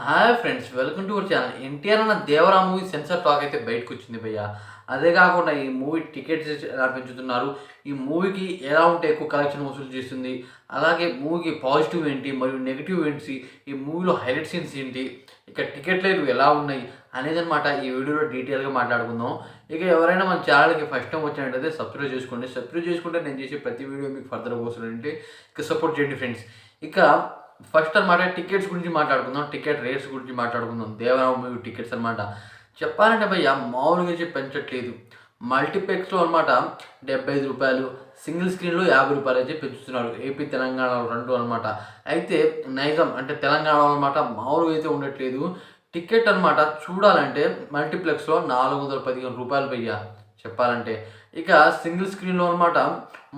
Hi friends, welcome to our channel. NTR అన్న Devara movie censor talk అయితే బయటకు వచ్చింది భయ్య. అదే కాకుండా ఈ మూవీ టికెట్స్ ఎలా పెంచుతున్నారు, ఈ మూవీకి ఎలా ఉంటే ఎక్కువ కలెక్షన్ వసూలు చేస్తుంది, అలాగే మూవీకి పాజిటివ్ ఏంటి మరియు నెగిటివ్ ఏంటి, ఈ మూవీలో హైలైట్ సీన్స్ ఏంటి, ఇక టికెట్ రేట్లు ఎలా ఉన్నాయి అనేది అనమాట ఈ వీడియోలో డీటెయిల్గా మాట్లాడుకుందాం. ఇక ఎవరైనా మన ఛానల్కి ఫస్ట్ టైం వచ్చినట్టయితే సబ్స్క్రైబ్ చేసుకోండి. సబ్స్క్రైబ్ చేసుకుంటే నేను చేసే ప్రతి వీడియో మీకు ఫర్దర్గా వస్తుందంటే ఇక సపోర్ట్ చేయండి ఫ్రెండ్స్. ఇక ఫస్ట్ అనమాట టికెట్స్ గురించి మాట్లాడుకుందాం, టికెట్ రేట్స్ గురించి మాట్లాడుకుందాం. దేవరామ మూవీ టికెట్స్ అనమాట చెప్పాలంటే భయ్య మామూలుగా చెప్పి పెంచట్లేదు. మల్టీప్లెక్స్లో అనమాట 75 రూపాయలు, సింగిల్ స్క్రీన్లో 50 రూపాయలు అయితే పెంచుతున్నారు. ఏపీ తెలంగాణ రెండు అనమాట. అయితే నైజాం అంటే తెలంగాణ అనమాట మామూలుగా అయితే ఉండట్లేదు. టికెట్ అనమాట చూడాలంటే మల్టీప్లెక్స్లో 415 రూపాయలు భయ్య చెప్పాలంటే. ఇక సింగిల్ స్క్రీన్లో అనమాట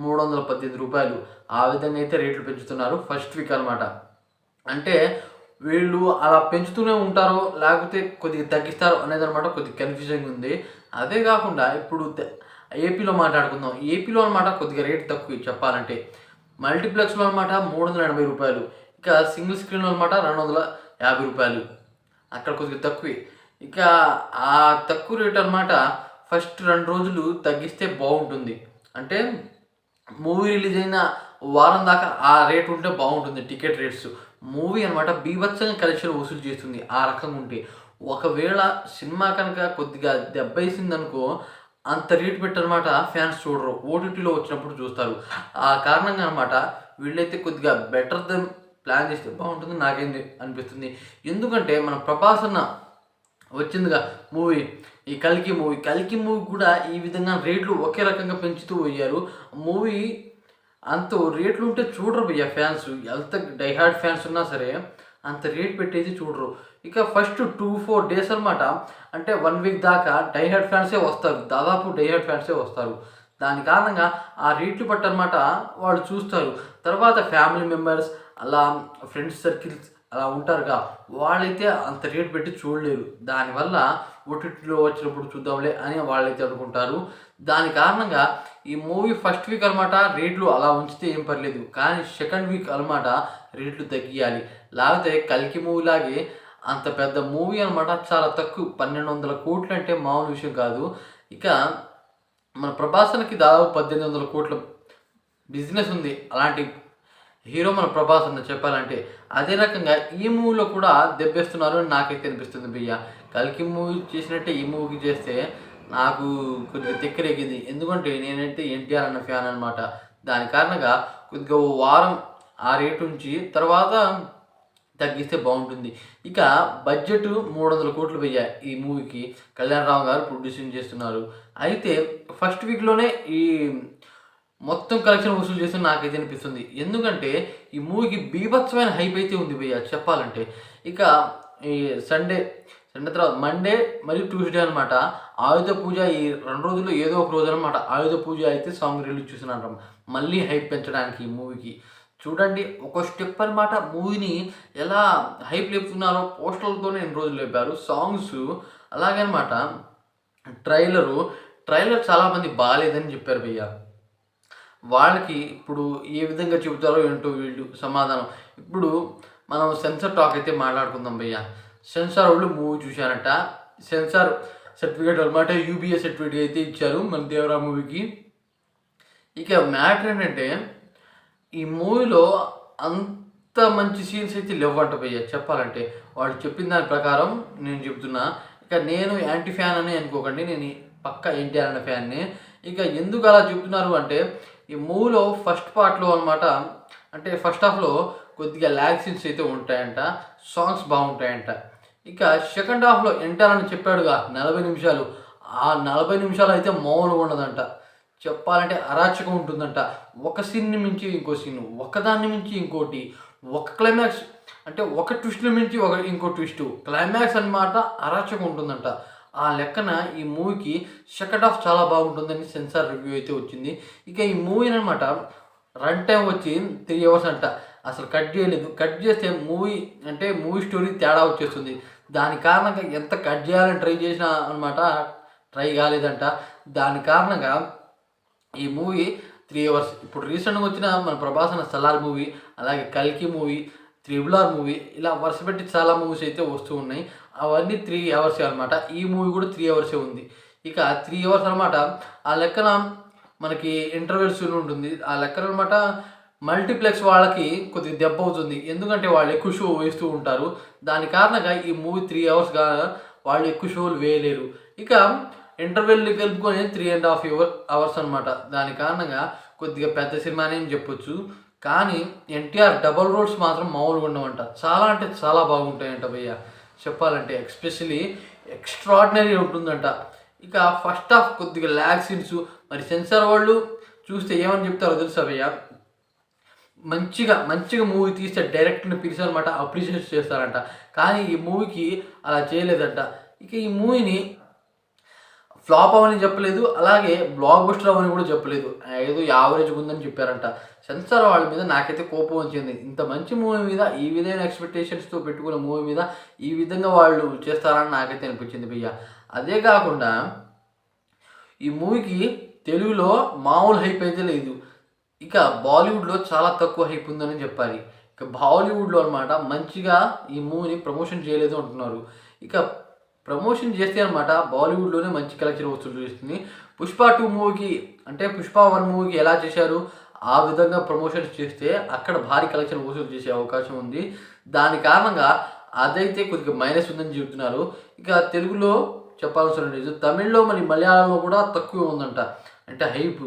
318 రూపాయలు. ఆ విధంగా అయితే రేట్లు పెంచుతున్నారు ఫస్ట్ వీక్ అనమాట. అంటే వీళ్ళు అలా పెంచుతూనే ఉంటారో లేకపోతే కొద్దిగా తగ్గిస్తారో అనేది అనమాట కొద్దిగా కన్ఫ్యూజింగ్ ఉంది. అదే కాకుండా ఇప్పుడు ఏపీలో మాట్లాడుకుందాం. ఏపీలో అనమాట కొద్దిగా రేట్ తక్కువ చెప్పాలంటే. మల్టీప్లెక్స్లో అనమాట 380 రూపాయలు, ఇక సింగిల్ స్క్రీన్లో అనమాట 250 రూపాయలు. అక్కడ కొద్దిగా తక్కువే. ఇక ఆ తక్కువ రేట్ అనమాట ఫస్ట్ 2 రోజులు తగ్గిస్తే బాగుంటుంది. అంటే మూవీ రిలీజ్ అయిన వారం దాకా ఆ రేట్ ఉంటే బాగుంటుంది టికెట్ రేట్స్. మూవీ అనమాట బీభత్సంగా కలెక్షన్ వసూలు చేస్తుంది ఆ రకంగా ఉంటే. ఒకవేళ సినిమా కనుక కొద్దిగా దెబ్బేసిందనుకో అంత రేట్ పెట్టనమాట ఫ్యాన్స్ చూడరు, ఓటీటీలో వచ్చినప్పుడు చూస్తారు. ఆ కారణంగా అనమాట వీళ్ళైతే కొద్దిగా బెటర్ దెన్ ప్లాన్ చేస్తే బాగుంటుంది నాకేంది అనిపిస్తుంది. ఎందుకంటే మన ప్రభాస్ అన్న వచ్చిందిగా మూవీ, ఈ కల్కి మూవీ కూడా ఈ విధంగా రేట్లు ఒకే రకంగా పెంచుతూ పోయారు. మూవీ అంత రేట్లు ఉంటే చూడరు భయ్య ఫ్యాన్స్, ఎంత డైహార్డ్ ఫ్యాన్స్ ఉన్నా సరే అంత రేట్ పెట్టేది చూడరు. ఇక ఫస్ట్ 2-4 డేస్ అనమాట, అంటే 1 వీక్ దాకా డైహార్డ్ ఫ్యాన్సే వస్తారు, దాదాపు డైహార్డ్ ఫ్యాన్సే వస్తారు. దాని కారణంగా ఆ రేట్లు బట్టి అనమాట వాళ్ళు చూస్తారు. తర్వాత ఫ్యామిలీ మెంబర్స్ అలా ఫ్రెండ్స్ సర్కిల్స్ అలా ఉంటారుగా, వాళ్ళైతే అంత రేట్ పెట్టి చూడలేరు. దానివల్ల ఓటీటీలో వచ్చినప్పుడు చూద్దాంలే అని వాళ్ళైతే అనుకుంటారు. దాని కారణంగా ఈ మూవీ ఫస్ట్ వీక్ అనమాట రేట్లు అలా ఉంచితే ఏం పర్లేదు, కానీ సెకండ్ వీక్ అనమాట రేట్లు తగ్గియాలి. లేకపోతే కల్కి మూవీ లాగే అంత పెద్ద మూవీ అనమాట చాలా తక్కువ, 1200 కోట్లు అంటే మామూలు విషయం కాదు. ఇక మన ప్రభాసన్కి దాదాపు 1800 కోట్ల బిజినెస్ ఉంది. అలాంటి హీరో మన ప్రభాస్ అన్న చెప్పాలంటే. అదే రకంగా ఈ మూవీలో కూడా దెబ్బేస్తున్నారు అని నాకైతే అనిపిస్తుంది భయ్య. కల్కి మూవీ చేసినట్టే ఈ మూవీకి చేస్తే నాకు కొద్దిగా తెక్కరేగింది. ఎందుకంటే నేనైతే ఎన్టీఆర్ అన్న ఫ్యాన్ అనమాట. దాని కారణంగా కొద్దిగా ఓ వారం ఆ రేటు ఉంచి తర్వాత తగ్గిస్తే బాగుంటుంది. ఇక బడ్జెట్ 300 కోట్లు భయ్య ఈ మూవీకి. కళ్యాణ్ రామ్ గారు ప్రొడ్యూసింగ్ చేస్తున్నారు. అయితే ఫస్ట్ వీక్లోనే ఈ మొత్తం కలెక్షన్ వసూలు చేసి నాకైతే అనిపిస్తుంది. ఎందుకంటే ఈ మూవీకి బీభత్సమైన హైప్ అయితే ఉంది భయ్య చెప్పాలంటే. ఇక ఈ సండే తర్వాత మండే మరియు ట్యూస్డే అనమాట ఆయుధ పూజ, ఈ 2 రోజుల్లో ఏదో ఒక రోజు అనమాట ఆయుధ పూజ అయితే సాంగ్ రిలీజ్ చూసినాం మళ్ళీ హైప్ పెంచడానికి ఈ మూవీకి. చూడండి ఒక స్టెప్ అనమాట మూవీని ఎలా హైప్ లేపుతున్నారో, పోస్టర్లతోనే 2 రోజులు లేపారు, సాంగ్స్ అలాగే అనమాట. ట్రైలర్ చాలామంది బాగాలేదని చెప్పారు భయ్య. వాళ్ళకి ఇప్పుడు ఏ విధంగా చెబుతారో ఏంటో వీళ్ళు సమాధానం. ఇప్పుడు మనం సెన్సార్ టాక్ అయితే మాట్లాడుకుందాం భయ్య. సెన్సార్ వాళ్ళు మూవీ చూశారట, సెన్సార్ సర్టిఫికేట్ అనమాట యూబీఏ సర్టిఫికేట్ అయితే ఇచ్చారు మన దేవరా మూవీకి. ఇక మ్యాటర్ ఏంటంటే ఈ మూవీలో అంత మంచి సీన్స్ అయితే లేవంట భయ్య చెప్పాలంటే. వాడు చెప్పిన దాని ప్రకారం నేను చెప్తున్నా. ఇక నేను యాంటీ ఫ్యాన్ అని అనుకోకండి, నేను పక్కా ఎన్టీఆర్ అనే ఫ్యాన్ని. ఇక ఎందుకు అలా చెప్తున్నారు అంటే ఈ మూవీలో ఫస్ట్ పార్ట్లో అనమాట, అంటే ఫస్ట్ హాఫ్లో కొద్దిగా ల్యాగ్ సీన్స్ అయితే ఉంటాయంట, సాంగ్స్ బాగుంటాయంట. ఇక సెకండ్ హాఫ్లో ఎన్టీఆర్ అని చెప్పాడుగా 40 నిమిషాలు, ఆ 40 నిమిషాలు అయితే మామూలుగా ఉండదంట. చెప్పాలంటే అరాచకం ఉంటుందంట. ఒక సీన్ని మించి ఇంకో సీన్, ఒకదాన్ని మించి ఇంకోటి, ఒక క్లైమాక్స్ అంటే ఒక ట్విస్ట్ని మించి ఇంకో ట్విస్ట్, క్లైమాక్స్ అనమాట అరాచకం ఉంటుందంట. ఆ లెక్కన ఈ మూవీకి సెకండ్ హాఫ్ చాలా బాగుంటుందని సెన్సార్ రివ్యూ అయితే వచ్చింది. ఇక ఈ మూవీని అనమాట రన్ టైం వచ్చి 3 అవర్స్ అంట. అసలు కట్ చేయలేదు. కట్ చేస్తే మూవీ స్టోరీ తేడా వచ్చేస్తుంది. దాని కారణంగా ఎంత కట్ చేయాలని ట్రై చేసినా అనమాట ట్రై కాలేదంట. దాని కారణంగా ఈ మూవీ 3 అవర్స్. ఇప్పుడు రీసెంట్గా వచ్చిన మన ప్రభాస్ అన్న సలార్ మూవీ, అలాగే కల్కి మూవీ త్రిబుల్ ఆర్ మూవీ ఇలా వరుస పెట్టి చాలా మూవీస్ అయితే వస్తూ ఉన్నాయి. అవన్నీ 3 అవర్సే అనమాట. ఈ మూవీ కూడా 3 అవర్సే ఉంది. ఇక 3 అవర్స్ అనమాట. ఆ లెక్కన మనకి ఇంటర్వెల్ సీన్ ఉంటుంది. ఆ లెక్కన అనమాట మల్టీప్లెక్స్ వాళ్ళకి కొద్దిగా దెబ్బ అవుతుంది. ఎందుకంటే వాళ్ళు ఎక్కువ షో వేస్తూ ఉంటారు. దాని కారణంగా ఈ మూవీ 3 అవర్స్‌గా వాళ్ళు ఎక్కువ షోలు వేయలేరు. ఇక ఇంటర్వెల్ కలుపుకొని 3½ అవర్స్ అనమాట. దాని కారణంగా కొద్దిగా పెద్ద సినిమానే అని చెప్పొచ్చు. కానీ ఎన్టీఆర్ డబుల్ రోల్స్ మాత్రం మామూలుగా ఉండవంట. చాలా అంటే చాలా బాగుంటాయంట భయ్య చెప్పాలంటే. ఎస్పెషల్లీ ఎక్స్ట్రాడినరీ ఉంటుందంట. ఇక ఫస్ట్ హాఫ్ కొద్దిగా ల్యాగ్ సీన్స్ మరి సెన్సార్ వాళ్ళు చూస్తే ఏమని చెప్తారో తెలుసా భయ్య, మంచిగా మూవీ తీస్తే డైరెక్ట్‌ని పిలిచారనమాట అప్రిషియేట్ చేస్తారంట. కానీ ఈ మూవీకి అలా చేయలేదంట. ఇక ఈ మూవీని ఫ్లాప్ అవ్వని చెప్పలేదు. అలాగే బ్లాక్ బస్టర్ అవ్వని కూడా చెప్పలేదు. ఏదో యావరేజ్‌గా ఉందని చెప్పారంట. సెన్సార్ వాళ్ళ మీద నాకైతే కోపం వచ్చింది. ఇంత మంచి మూవీ మీద ఈ విధమైన ఎక్స్‌పెక్టేషన్స్‌తో పెట్టుకున్న మూవీ మీద ఈ విధంగా వాళ్ళు చేస్తారని నాకైతే అనిపించింది భయ్య. అదే కాకుండా ఈ మూవీకి తెలుగులో మామూలు హైప్ అయితే లేదు. ఇక బాలీవుడ్‌లో చాలా తక్కువ హైప్ ఉందని చెప్పాలి. ఇక బాలీవుడ్‌లో అనమాట మంచిగా ఈ మూవీని ప్రమోషన్ చేయలేదు అంటున్నారు. ఇక ప్రమోషన్ చేస్తే అనమాట బాలీవుడ్‌లోనే మంచి కలెక్షన్ వసూలు చేస్తుంది. 'పుష్ప 2' మూవీకి అంటే 'పుష్ప 1' మూవీకి ఎలా చేశారు ఆ విధంగా ప్రమోషన్స్ చేస్తే అక్కడ భారీ కలెక్షన్ వసూలు చేసే అవకాశం ఉంది. దాని కారణంగా అదైతే కొద్దిగా మైనస్ ఉందని చెబుతున్నారు. ఇక తెలుగులో చెప్పాల్సిన లేదు. తమిళ్‌లో మరి మలయాళంలో కూడా తక్కువే ఉందంట. అంటే హైప్.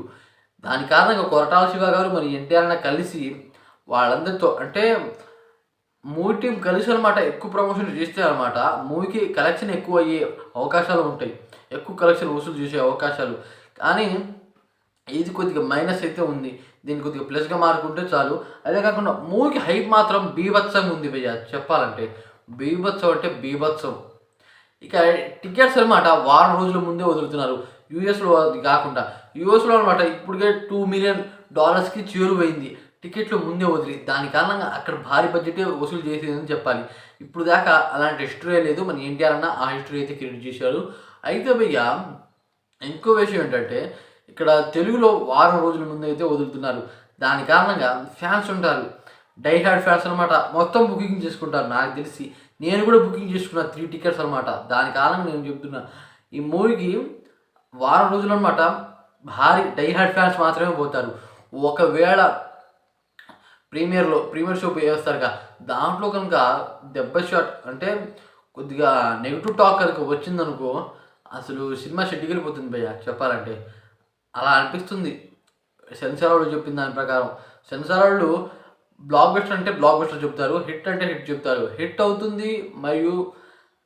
దాని కారణంగా కొరటాల శివ గారు మరి ఎన్టీఆర్ అన్న కలిసి వాళ్ళందరితో అంటే మూవీ టీమ్ కలిసి అనమాట ఎక్కువ ప్రమోషన్ చేస్తే అనమాట మూవీకి కలెక్షన్ ఎక్కువ అయ్యే అవకాశాలు ఉంటాయి. ఎక్కువ కలెక్షన్ వసూలు చేసే అవకాశాలు. కానీ ఇది కొద్దిగా మైనస్ అయితే ఉంది. దీన్ని కొద్దిగా ప్లస్‌గా మార్కుంటే చాలు. అదే కాకుండా మూవీకి హైప్ మాత్రం బీభత్సంగా ఉంది భయ్య చెప్పాలంటే. బీభత్సం అంటే బీభత్సం. ఇక టికెట్స్ అనమాట వారం రోజుల ముందే వదులుతున్నారు. యూఎస్‌లో అది కాకుండా యూఎస్‌లో అనమాట ఇప్పటికే $2 మిలియన్ చేరువైంది. టికెట్లు ముందే వదిలి. దాని కారణంగా అక్కడ భారీ బడ్జెటే వసూలు చేసేదని చెప్పాలి. ఇప్పుడు దాకా అలాంటి హిస్టరీ లేదు. మన ఎన్టీఆర్ అన్న ఆ హిస్టరీ అయితే క్రియేట్ చేశారు. అయితే భయ్య ఇంకో విషయం ఏంటంటే ఇక్కడ తెలుగులో వారం రోజుల ముందు అయితే వదులుతున్నారు. దాని కారణంగా ఫ్యాన్స్ ఉంటారు. డై హార్డ్ ఫ్యాన్స్ అనమాట మొత్తం బుకింగ్ చేసుకుంటారు. నాకు తెలిసి నేను కూడా బుకింగ్ చేసుకున్నా 3 టికెట్స్ అనమాట. దాని కారణంగా నేను చెప్తున్నా ఈ మూవీకి వారం రోజులు అనమాట భారీ డై హార్డ్ ఫ్యాన్స్ మాత్రమే పోతారు. ఒకవేళ ప్రీమియర్ షో వేస్తారుగా దాంట్లో కనుక దెబ్బ షాట్ అంటే కొద్దిగా నెగిటివ్ టాక్ కనుక వచ్చిందనుకో అసలు సినిమా షెడ్యూకెళ్ళిపోతుంది భయ్య చెప్పాలంటే. అలా అనిపిస్తుంది. సెన్సార్ వాళ్ళు చెప్పిన దాని ప్రకారం. సెన్సార్ వాళ్ళు బ్లాక్ బస్టర్ అంటే బ్లాక్ బస్టర్ చెప్తారు. హిట్ అంటే హిట్ చెప్తారు. హిట్ అవుతుంది మరియు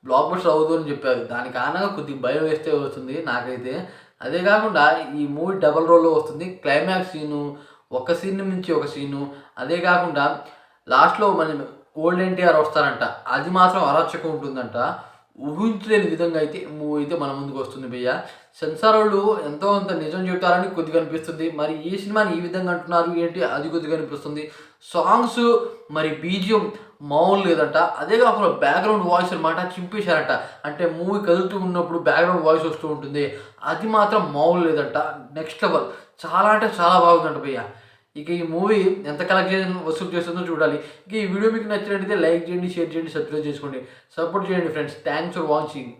బ్లాక్ బస్టర్ అవుతుంది అని చెప్పారు. దాని కారణంగా కొద్దిగా భయం వేస్తే వస్తుంది నాకైతే. అదే కాకుండా ఈ మూవీ డబల్ రోల్లో వస్తుంది. క్లైమాక్స్ సీను ఒక సీన్ నుంచి ఒక సీను. అదే కాకుండా లాస్ట్‌లో మన ఓల్డ్ ఎన్టీఆర్ వస్తారంట. అది మాత్రం అరాచకం ఉంటుందంట. ఊహించలేని విధంగా అయితే మూవీ అయితే మన ముందుకు వస్తుంది భయ్య. సెన్సార్ వాళ్ళు ఎంతో కొంత నిజం చెప్తారని కొద్దిగా అనిపిస్తుంది. మరి ఈ సినిమాని ఈ విధంగా అంటున్నారు ఏంటి అది కొద్దిగా అనిపిస్తుంది. సాంగ్స్ మరి బీజీఎం మామూలు లేదంట. అదే కాకుండా బ్యాక్‌గ్రౌండ్ వాయిస్ అనమాట చింపేశారంట. అంటే మూవీ కదులుతూ ఉన్నప్పుడు బ్యాక్‌గ్రౌండ్ వాయిస్ వస్తూ ఉంటుంది. అది మాత్రం మామూలు లేదంట. Next level. చాలా అంటే చాలా బాగుందంట భయ్య. ఇక ఈ మూవీ ఎంత కలెక్షన్ వసూలు చేస్తుందో చూడాలి. ఇక ఈ వీడియో మీకు నచ్చినట్లయితే లైక్ చేయండి, షేర్ చేయండి, సబ్స్క్రైబ్ చేసుకోండి. సపోర్ట్ చేయండి ఫ్రెండ్స్. Thanks for watching.